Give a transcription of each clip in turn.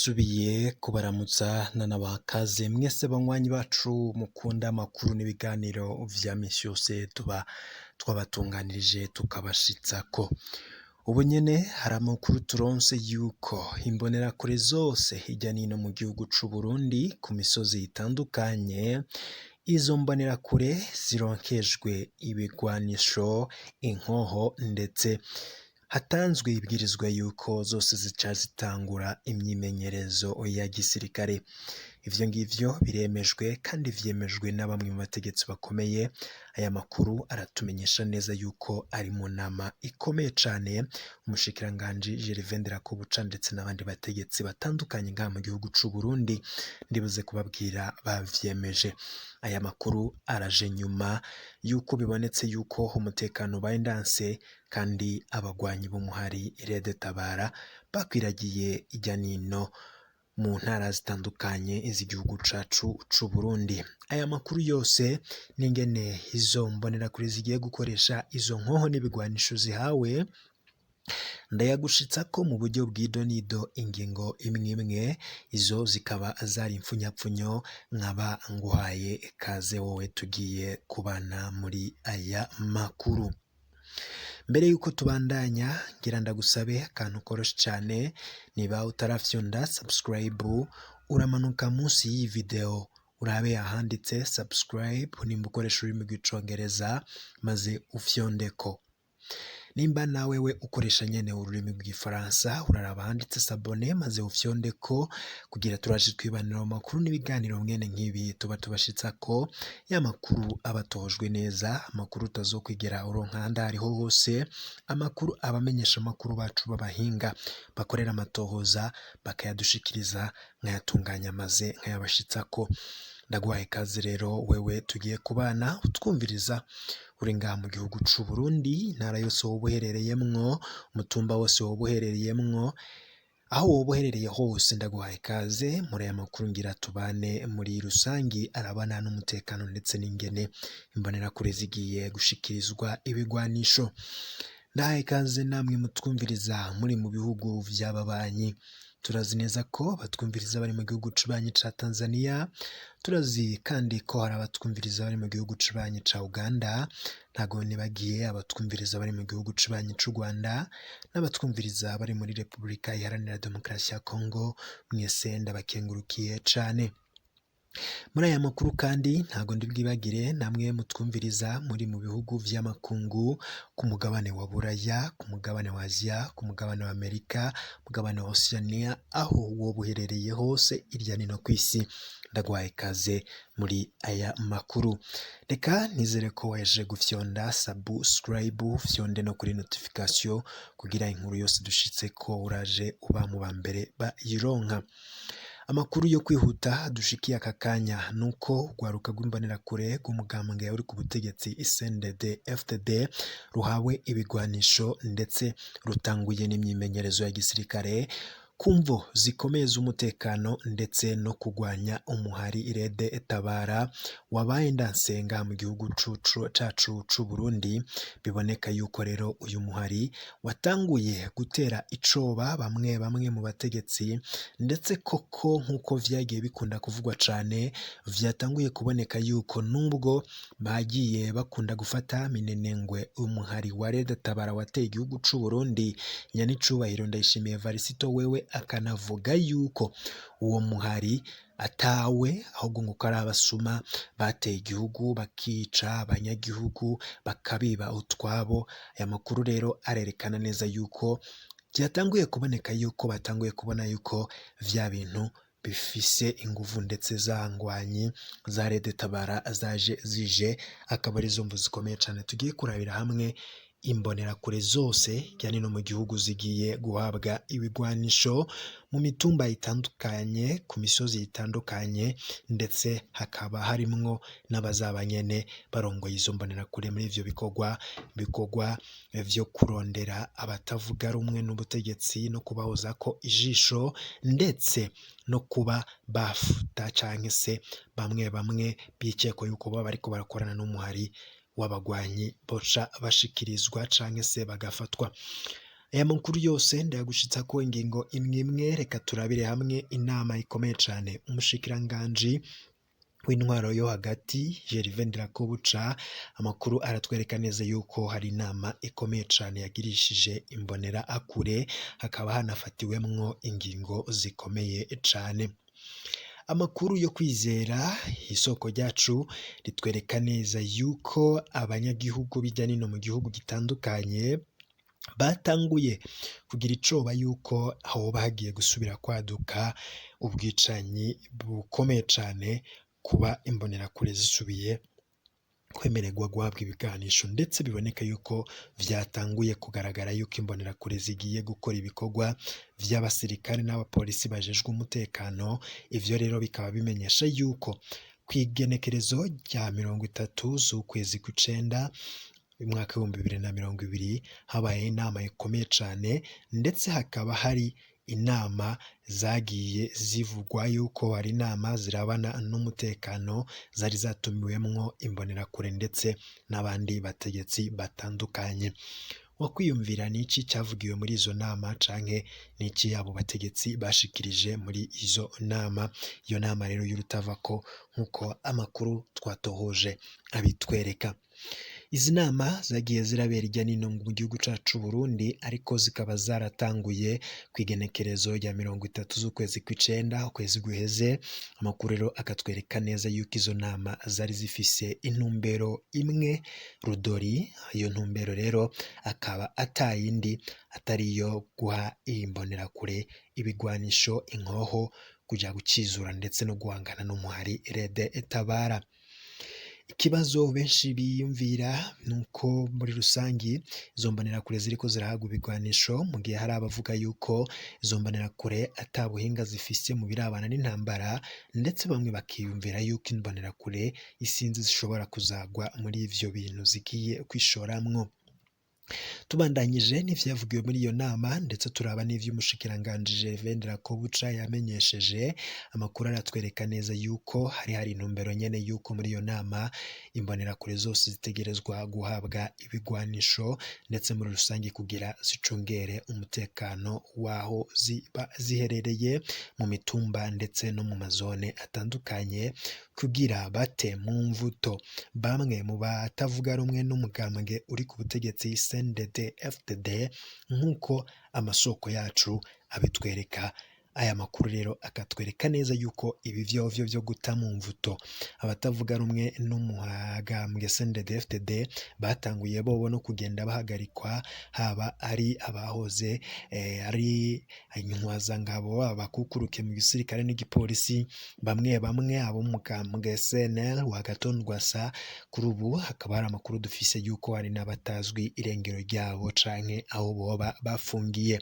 Ndasubiye kubaramutsa nanabakaze mwese banywanyi bacu mukunda amakuru n'ibiganiro vya misi yose tuba twabatunganirije tukabashitsako. Ubu nyene hari amakuru turonse yuko imbonerakure zose hirya nino mu gihugu c'u Burundi ku misozi itandukanye, izo mbonerakure zironkejwe ibigwanisho, inkoho ndetse hatanzwe ibwirizwa yuko zose zica zitangura imyimenyerezo ya gisirikare. Ivyo ngivyo biremejwe kandi vyemejwe na bamwe mu bategetsi bakomeye. Aya makuru aratumenyesha neza yuko ari mu nama ikomeye cane umushikiranganji Gervais Ndirakobuca ndetse n'abandi bategetsi batandukanye ngaha mu gihugu c'u Burundi ndibuze kubabwira bavyemeje. Aya makuru araje nyuma yuko bibonetse yuko umutekano ubaye ndanse kandi abagwanyi b'umuhari Dutabare bakwiragiye irya nino mu ntara zitandukanye z'igihugu cacu c'u Burundi. Aya makuru yose n'ingene izo mbonerakure zigiye gukoresha izo nkoho n'ibigwanisho zihawe ndayagushitsako mu buryo bw'idonido ingingo imwe imwe, izo zikaba zari impfunyapfunyo nkaba nguhaye ikaze wowe tugiye kubana muri aya makuru. Mbere yuko tubandanya ngira ndagusabe akantu koroshe cyane, niba utarafyonda subscribe uramanuka munsi y'iyi video urabe ahanditse subscribe nimba ukoresha ururimi rw'icongereza maze ufyondeko. Nimba nawewe ukoresha nyene ururimi rw'ifaransa uraraba handitse s'abonner maze ufyondeko kugira turaje twibanira mu makuru n'ibiganiro mwene nk'ibi tuba tubashitsako, ya makuru abatojwe neza, amakuru utazokwigera uronka ahandi ariho hose, amakuru abamenyesha amakuru bacu b'abahinga bakorera amatohoza bakayadushikiriza nkayatunganya maze nkayabashitsako. Ndaguhaye ikaze rero wewe tugiye kubana utwumviriza uri ngaha mu gihugu c'u Burundi, intara yose woba uherereyemwo, umutumba wose woba uherereyemwo, aho woba uherereye hose ndaguhaye ikaze muri aya makuru ngira tubane muri rusangi arabana n'umutekano ndetse n'ingene imbonerakure zigiye gushikirizwa ibigwanisho. Ndahaye ikaze namwe mutwumviriza muri mu bihugu vy'ababanyi. Turazi neza ko batwumviriza bari mu gihugu c'ubanyi ca Tanzania, turazi kandi ko hari abatwumviriza bari mu gihugu c'ubanyi ca Uganda, ntago nibagiye abatwumviriza bari mu gihugu c'ubanyi c'u Rwanda n'abatwumviriza bari muri Repubulika Iharanira Demokarasi ya Kongo, mwese ndabakengurukiye cane. Muri aya makuru kandi ntago ndibwibagire namwe mutwumviriza muri mu bihugu vy'amakungu, ku mugabane wa Buraya, ku mugabane wa Asia, ku mugabane wa Amerika, mugabane wa Oceania, aho woba uherereye hose irya nino kw'isi ndaguhaye ikaze muri aya makuru. Reka nizere ko waje gufyonda subscribe, fyonde no kuri notification kugira inkuru yose dushitseko uraje uba mu bambere bayironka. Amakuru yo kwihuta adushikiye aka kanya nuko rwaruka rw'imbonerakure rw'umugambwe uri ku butegetsi CNDD FDD ruhawe ibigwanisho ndetse rutanguye n'imyimenyerezo ya gisirikare kumvo zikomeye z'umutekano ndetse no kugwanya umuhari Dutabare wabaye ndansenga mu gihugu cacu c'u Burundi. Biboneka yuko rero uyu muhari watanguye gutera icoba bamwe mu bategetsi, ndetse koko nkuko vyagiye bikunda kuvugwa cane vyatanguye kuboneka yuko nubwo bagiye bakunda gufata minenengwe umuhari wa Dutabare wateye igihugu c'u Burundi, Nyene icubahiro Ndayishimiye Varisito wewe akanavuga yuko uwo muhari atawe ahubwo ngo ari abasuma bateye igihugu bakica abanyagihugu bakabiba utwabo. Aya makuru rero arerekana neza yuko byatanguye kuboneka yuko batanguye kubona yuko vya bintu bifise inguvu ndetse zangwanyi za Dutabare zaje zije, akaba ari zo mvu zikomeye cane tugiye kurabira hamwe. Imbonerakure zose cyane no mu gihugu zigiye guhabwa ibigwanisho mu mitumba itandukanye, ku misozi itandukanye, ndetse hakaba harimwo n'abazaba nyene barongoye izo mbonerakure muri ivyo bikorwa vyo kurondera abatavuga rumwe n'ubutegetsi no kubahozako ijisho, ndetse no kuba bafuta canke se bamwe bikekwa yuko baba bariko barakorana n'umuhari w'abagwanyi boca bashikirizwa canke se bagafatwa. aya makuru yose ndayagushitsa ko ingingo imwe imwe, reka turabire hamwe inama ikomeye cane umushikiranganji w'intwaro yo hagati Gervais Ndirakobuca. Amakuru aratwereka neza yuko hari inama ikomeye cane yagirishije imbonera akure, hakaba hanafatiwemwo ingingo zikomeye cane. Amakuru yo kwizera, isoko ryacu ritwereka neza yuko abanyagihugu bijya nino mu gihugu gitandukanye batanguye kugira icoba yuko hoba hagiye gusubira kwaduka ubwicanyi bukomeye cane, kuba imbonerakure zisubiye kwemererwa guhabwa ibiganisho, ndetse biboneka yuko vyatanguye kugaragara yuko imbonerakure zigiye gukora ibikorwa vy'abasirikare n'abapolisi bajejwe umutekano. Ivyo rero bikaba bimenyesha yuko kw'igenekerezo rya 30 z'ukwezi kw'icenda umwaka w'2020 habaye inama ikomeye cane, ndetse hakaba hari inama zagiye zivugwa yuko hari inama zirabana n'umutekano zari zatumiwemwo imbonerakure ndetse n'abandi bategetsi batandukanye. Wakwiyumvira niki cyavugiwe muri izo nama canke niki abo bategetsi bashikirije muri izo nama? Iyo nama rero y'urutavako nkuko amakuru twatohoje abitwereka. Izi nama zagiye zirabera irya nino mu gihugu cacu Burundi, ariko zikaba zaratanguye kw'igenekerezo rya 30 z'ukwezi kw'icenda, ukwezi guheze. Amakuru rero akatwereka neza yuko izo nama zari zifise intumbero imwe rudori. Iyo ntumbero rero akaba atayindi atari iyo guha imbonerakure ibigwanisho, inkoho, kuja gukizura ndetse no guhangana n'umuhari Rede Tabara. Ikibazo benshi biyumvira nuko muri rusangi izo mbonerakure ziriko zirahabwa ibigwanisho, mu gihe hari abavuga yuko izo mbonerakure ata buhinga zifise mu birabana n'intambara, ndetse bamwe bakiyumvira yuko imbonerakure isinzi zishobora kuzagwa muri ivyo bintu zigiye kwishoramwo. Tubandanyije n'ivyavugiwe muri iyo nama, ndetse turaba n'ivy'umushikiranganji Gervais Ndirakobuca yamenyesheje. Amakuru aratwereka neza yuko hari intumbero nyene yuko muri iyo nama imbonerakure zose zitegerezwa guhabwa ibigwanisho, ndetse muri rusange kugira zicungere umutekano waho ziba ziherereye mu mitumba ndetse no mu mazone atandukanye, kugira bate mu mvuto bamwe mu batavuga rumwe n'umugambwe uri ku butegetsi CNDD-FDD nk'uko amasoko yacu abitwereka. Aya makuru rero akatwereka neza yuko ibi vyovyo vyo guta mu mvuto abatavuga rumwe n'umuhagambwe CNDD-FDD batanguye bobo no kugenda bahagarikwa, haba ari abahoze ari intwazangabo, abakukuruke mu gisirikare n'igipolisi, bamwe abo mu mugambwe CNL wa Gatondwasa. Kuri ubu hakaba hari amakuru dufise yuko hari n'abatazwi irengero ryabo canke aho boba bafungiye.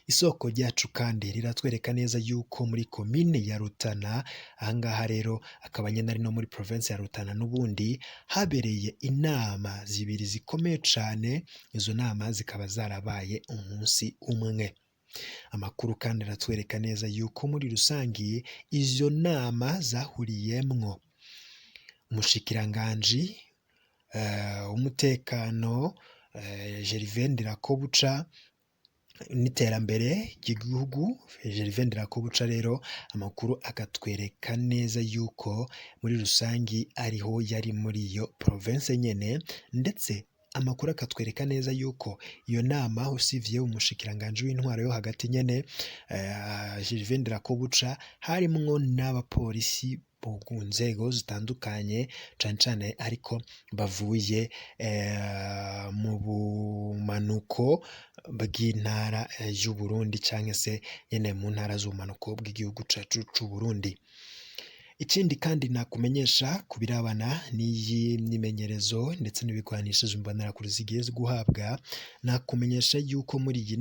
Isoko ryacu kandi riratwereka neza yuko muri komine ya Rutana, ahangaha rero akaba nyene ari no muri province ya Rutana n'ubundi, habereye inama zibiri zikomeye cane. Izo nama zikaba zarabaye umunsi umwe. Amakuru kandi aratwereka neza yuko muri rusangi izo nama zahuriyemwo umushikiranganji umutekano Gervais Ndirakobuca n'iterambere ry'igihugu Gervais Ndirakobuca. Rero amakuru akatwereka neza yuko muri rusangi ariho yari muri iyo province nyene, ndetse amakuru akatwereka neza yuko iyo nama usivye umushikiranganji w'intwaro yo hagati nyene Gervais Ndirakobuca harimwo n'abapolisi ku nzego zitandukanye cane cane, ariko bavuye mu bumanuko bw'intara y'Uburundi canke se nyene mu ntara z'ubumanuko bw'igihugu cacu c'Uburundi. Ikindi kandi nakumenyesha kubirabana n'iyi myimenyerezo ndetse n'ibigwanishije imbonerakure zigiye guhabwa, nakumenyesha yuko muri iyi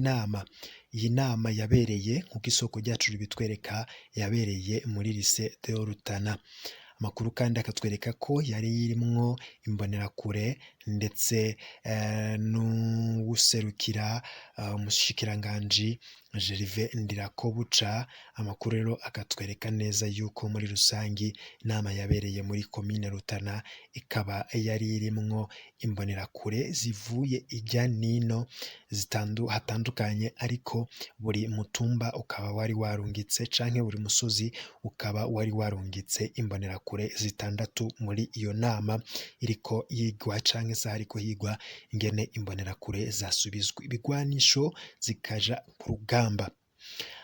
nama yabereye nk'uko isoko ryacu ribitwereka, yabereye muri lycée de Rutana. Amakuru kandi akatwereka ko yari irimwo imbonerakure ndetse n'uwuserukira umushikiranganji Gervais Ndirakobuca. Amakuru rero akatwereka neza yuko muri rusangi inama yabereye muri komine Rutana ikaba yari irimwo imbonerakure zivuye ijya nino hatandukanye, ariko buri mutumba ukaba wari warungitse canke buri musozi ukaba wari warungitse imbonerakure zitandatu muri iyo nama iriko yigwa canke se hariko higwa ingene imbonerakure zasubizwa ibigwanisho zikaja ku rugamba.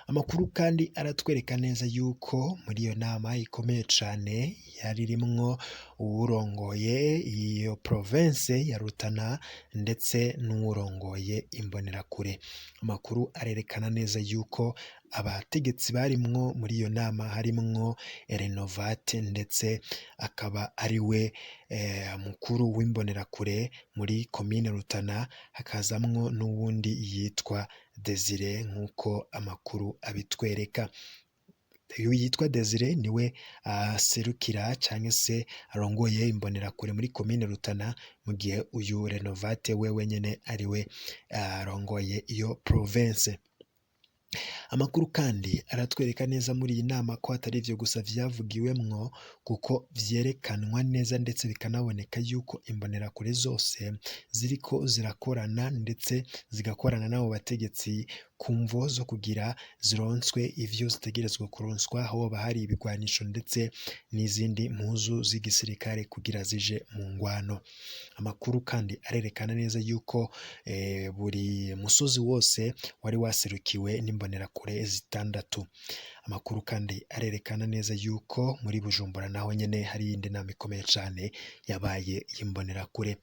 Amakuru kandi aratwereka neza yuko muri iyo nama ikomeye cane yari irimwo uwurongoye iyo province ya Rutana ndetse n'uwurongoye imbonerakure. Amakuru arerekana neza yuko abategetsi barimwo muri iyo nama harimwo Renovate ndetse akaba ari we mukuru w'imbonerakure muri komine Rutana, hakazamwo n'uwundi yitwa Desire nk'uko amakuru abitwereka. Uyu yitwa Desire niwe aserukira canke se arongoye imbonerakure muri komine Rutana, mu gihe uyu Renovate wewe nyene ariwe arongoye iyo province. Amakuru kandi aratwereka neza muri iyi nama ko atari ivyo gusa vyavugiwemwo, kuko vyerekanwa neza ndetse bikanaboneka yuko imbonerakure zose ziriko zirakorana ndetse zigakorana n'abo bategetsi ku mvo zo kugira zironswe ivyo zitegerezwa kuronswa, aho hari ibigwanisho ndetse n'izindi mpuzu z'igisirikare kugira zije mu ngwano. Amakuru kandi arerekana neza yuko buri musozi wose wari waserukiwe n'imbonerakure zitandatu. Amakuru kandi arerekana neza yuko muri Bujumbura naho nyene hari iyindi nama ikomeye cane yabaye y'imbonerakure.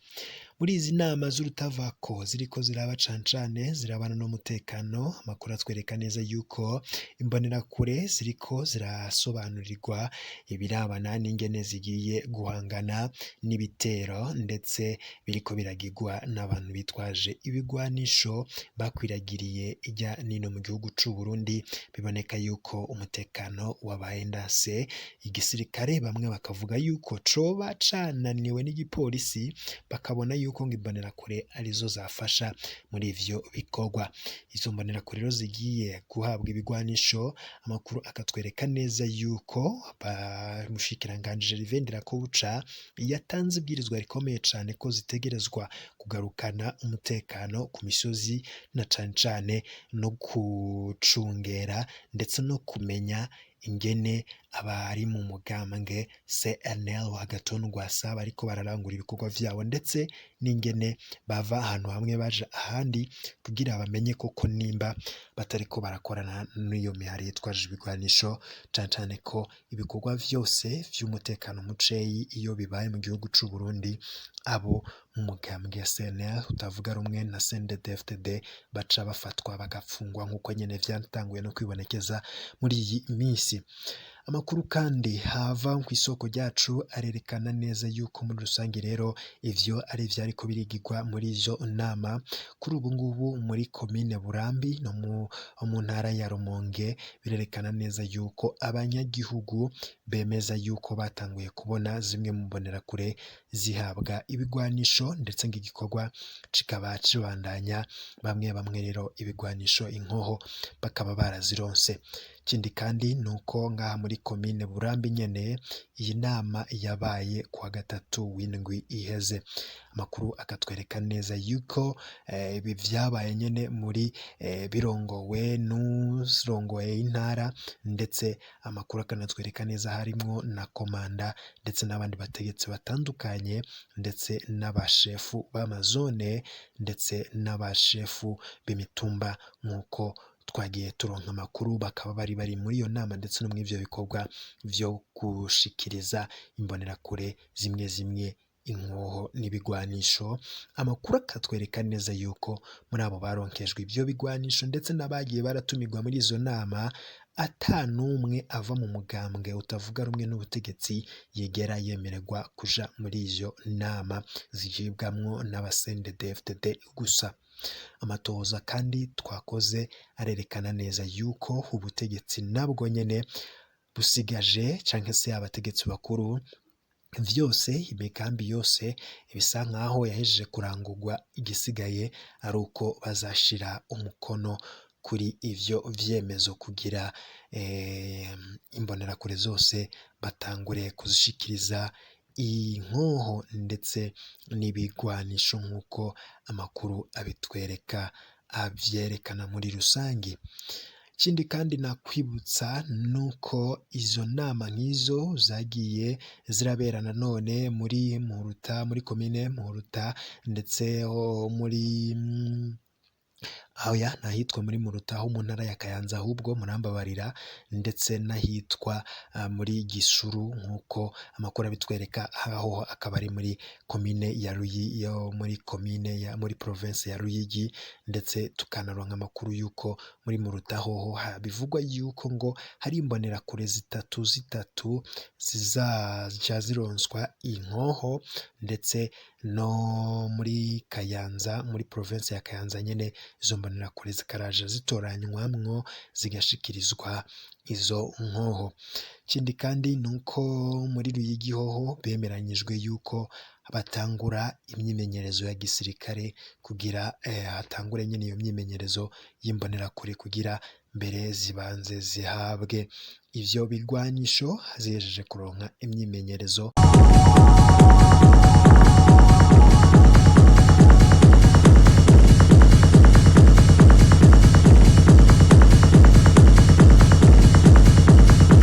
Muri izi nama z'urutavako ziriko ziraba cane zirabana n'umutekano, amakuru atwereka neza yuko imbonerakure ziriko zirasobanurirwa ibirabana n'ingene zigiye guhangana n'ibitero ndetse biriko biragirwa n'abantu bitwaje ibigwanisho bakwiragiriye ijya nino mu gihugu c'u Burundi. Biboneka yuko umutekano wabaye ndase, igisirikare bamwe bakavuga yuko coba cananiwe n'igipolisi, bakabona yuko ngo imbonerakure arizo zafasha muri ivyo bikorwa. Izo mbonerakure rero zigiye guhabwa ibigwanisho, amakuru akatwereka neza yuko umushikiranganji Gervais Ndirakobuca yatanze ibwirizwa rikomeye cane ko zitegerezwa kugarukana umutekano ku misozi, na cane cane no kucungera ndetse no kumenya ingene abari mu mugambwe CNL wa Agathon Rwasa bariko bararangura ibikorwa vyabo, ndetse n'ingene bava ahantu hamwe baja ahandi kugira bamenye koko nimba batariko barakorana n'iyo mihari yitwaje ibigwanisho, cane cane ko ibikorwa vyose vy'umutekano muceyi iyo bibaye mu gihugu c'u Burundi, abo mu mugambwe ya CNL utavuga rumwe na CNDD-FDD baca bafatwa bagafungwa nk'uko nyene vyatanguye no kwibonekeza muri iyi misi. Amakuru kandi hava ku isoko ryacu arerekana neza yuko muri rusange rero ivyo ari vyariko birigirwa muri izo nama kuri ubu ngubu muri komine Burambi no mu ntara ya Rumonge. Birerekana neza yuko abanyagihugu bemeza yuko batanguye kubona zimwe mu mbonerakure zihabwa ibigwanisho, ndetse ngo igikorwa kikaba kibandanya, bamwe rero ibigwanisho inkoho bakaba barazironse. Ikindi kandi nuko ngaha muri komine Burambi nyene iyi nama yabaye kuwa gatatu w'indwi iheze. Amakuru akatwereka neza yuko ibi vyabaye nyene muri birongowe n'urongoye intara, ndetse amakuru akanatwereka neza harimwo na komanda ndetse n'abandi bategetsi batandukanye, ndetse n'abashefu b'amazone ndetse n'abashefu b'imitumba. Nk'uko twagiye turonka amakuru, bakaba bari muri iyo nama ndetse no mw'ivyo bikorwa vyo gushikiriza imbonerakure zimwe inkoho n'ibigwanisho. Amakuru akatwereka neza yuko muri abo baronkejwe ivyo bigwanisho ndetse n'abagiye baratumirwa muri izo nama, ata n'umwe ava mu mugambwe utavuga rumwe n'ubutegetsi yegera yemererwa kuja muri izo nama zigibwamwo n'aba-CNDD-FDD gusa. Amatohoza kandi twakoze arerekana neza yuko ubutegetsi nabwo nyene busigaje canke se abategetsi bakuru vyose, imigambi yose bisa nkaho yahejeje kurangurwa, igisigaye ari uko bazashira umukono kuri ivyo vyemezo kugira imbonerakure zose batangure kuzishikiriza inkoho ndetse n'ibigwanisho nk'uko amakuru abitwereka avyerekana muri rusangi. Ikindi kandi nakwibutsa nuko izo nama nk'izo zagiye zirabera nanone muri Muhuta, muri komine Muhuta ndetse ho muri nahitwa muri Muruta ho mu ntara ya Kayanza, ahubwo murambabarira, ndetse n'ahitwa muri Gisuru nk'uko amakuru abitwereka, aho akaba ari muri komine ya muri province ya Ruyigi, ndetse tukanaronka amakuru yuko muri Muruta hoho bivugwa yuko ngo hari imbonerakure zitatu zizaja zironswa inkoho, ndetse no muri Kayanza, muri province ya Kayanza nyene izo mbonerakure zikaraja zitoranywamwo zigashikirizwa izo nkoho. Ikindi kandi nuko muri Ruyigi hoho bemeranyijwe yuko batangura imyimenyerezo ya gisirikare kugira hatangure nyene iyo myimenyerezo y'imbonerakure kugira mbere zibanze zihabwe ivyo bigwanisho zihejeje kuronka imyimenyerezo.